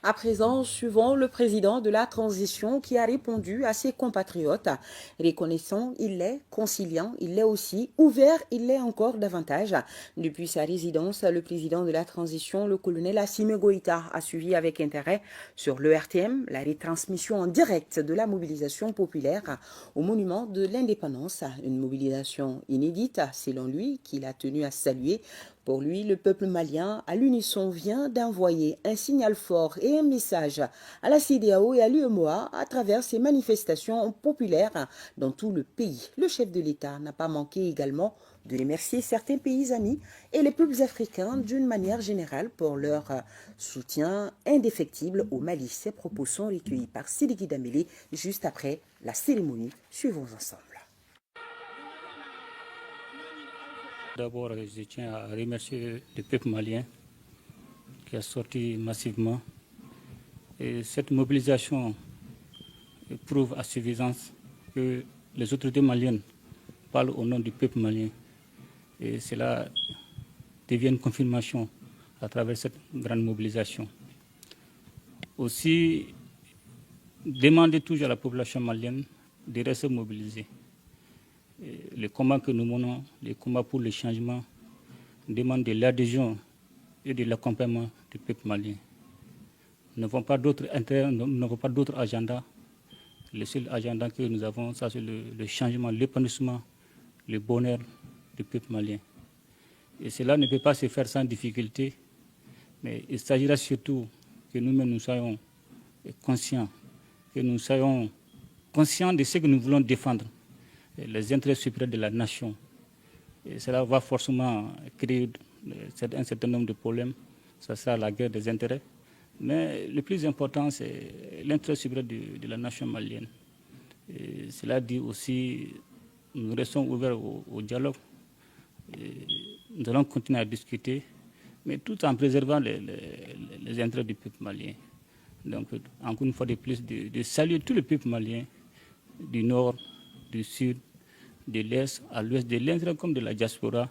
À présent, suivant le président de la transition qui a répondu à ses compatriotes, reconnaissant, il l'est, conciliant, il l'est aussi, ouvert, il l'est encore davantage. Depuis sa résidence, le président de la transition, le colonel Assimi Goïta, a suivi avec intérêt sur l'ERTM la retransmission en direct de la mobilisation populaire au monument de l'indépendance. Une mobilisation inédite, selon lui, qu'il a tenu à saluer. Pour lui, le peuple malien, à l'unisson, vient d'envoyer un signal fort et un message à la CEDEAO et à l'UEMOA à travers ces manifestations populaires dans tout le pays. Le chef de l'État n'a pas manqué également de remercier certains pays amis et les peuples africains d'une manière générale pour leur soutien indéfectible au Mali. Ces propos sont recueillis par Sidiki Dambélé juste après la cérémonie. Suivons ensemble. D'abord, je tiens à remercier le peuple malien qui a sorti massivement. Et cette mobilisation prouve à suffisance que les autorités maliennes parlent au nom du peuple malien. Et cela devient une confirmation à travers cette grande mobilisation. Aussi, demander toujours à la population malienne de rester mobilisée. Les combats que nous menons, les combats pour le changement, demandent de l'adhésion et de l'accompagnement du peuple malien. Nous n'avons pas d'autres intérêts, nous n'avons pas d'autres agendas. Le seul agenda que nous avons, ça c'est le changement, l'épanouissement, le bonheur du peuple malien. Et cela ne peut pas se faire sans difficulté, mais il s'agira surtout que nous-mêmes nous soyons conscients, que nous soyons conscients de ce que nous voulons défendre, les intérêts supérieurs de la nation. Et cela va forcément créer un certain nombre de problèmes. Ça sera la guerre des intérêts. Mais le plus important, c'est l'intérêt supérieur de la nation malienne. Et cela dit aussi, nous restons ouverts au dialogue. Et nous allons continuer à discuter, mais tout en préservant les intérêts du peuple malien. Donc, encore une fois de plus, de saluer tout le peuple malien, du nord, du sud, de l'est à l'ouest, de l'intérieur comme de la diaspora,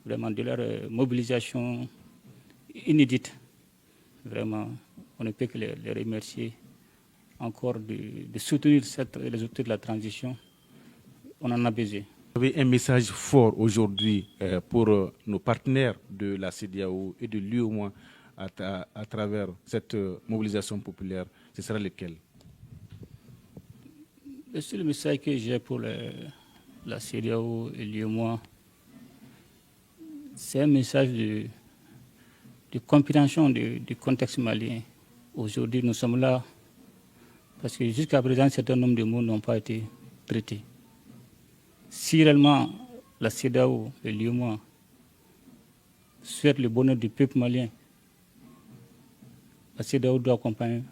vraiment de leur mobilisation inédite. Vraiment, on ne peut que les remercier encore de soutenir les autorités de la transition. On en a besoin. Vous avez un message fort aujourd'hui pour nos partenaires de la CEDEAO et de l'UEMOA à travers cette mobilisation populaire. Ce sera lequel? Le seul message que j'ai pour la CEDEAO et l'UEMOA, c'est un message de compréhension du contexte malien. Aujourd'hui, nous sommes là parce que jusqu'à présent, un certain nombre de mots n'ont pas été traités. Si réellement la CEDEAO et l'UEMOA souhaitent le bonheur du peuple malien, la CEDEAO doit accompagner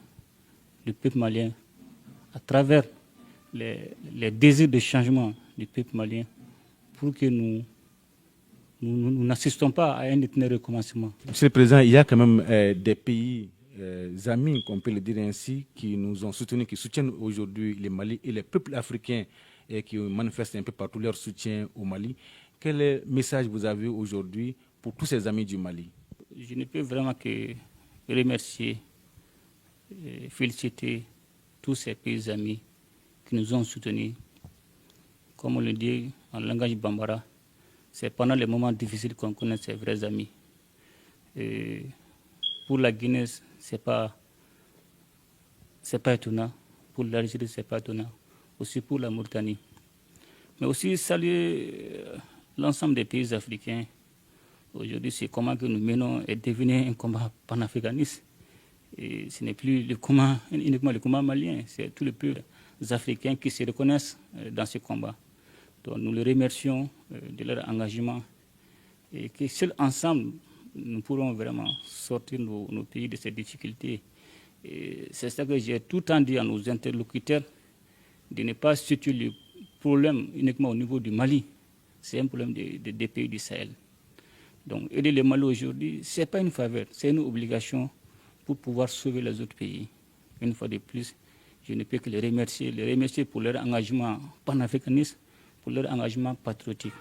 le peuple malien à travers les désirs de changement du peuple malien pour que nous n'assistons pas à un éternel recommencement. Monsieur le Président, il y a quand même des pays amis, on peut le dire ainsi, qui nous ont soutenus, qui soutiennent aujourd'hui le Mali et les peuples africains et qui manifestent un peu partout leur soutien au Mali. Quel message vous avez aujourd'hui pour tous ces amis du Mali? Je ne peux vraiment que remercier et féliciter tous ces pays amis qui nous ont soutenus. Comme on le dit en langage bambara, c'est pendant les moments difficiles qu'on connaît ses vrais amis. Et pour la Guinée, c'est pas étonnant. Pour l'Algérie, c'est pas étonnant. Aussi pour la Mauritanie. Mais aussi saluer l'ensemble des pays africains. Aujourd'hui, ce combat que nous menons est devenu un combat panafricaniste. Et ce n'est plus uniquement le combat malien, c'est tous les peuples africains qui se reconnaissent dans ce combat. Donc nous les remercions de leur engagement et que seuls ensemble, nous pourrons vraiment sortir nos pays de ces difficultés. C'est ça que j'ai tout le temps dit à nos interlocuteurs, de ne pas situer le problème uniquement au niveau du Mali. C'est un problème des pays du Sahel. Donc aider le Mali aujourd'hui, ce n'est pas une faveur, c'est une obligation pour pouvoir sauver les autres pays. Une fois de plus, je ne peux que les remercier pour leur engagement panafricaniste, pour leur engagement patriotique.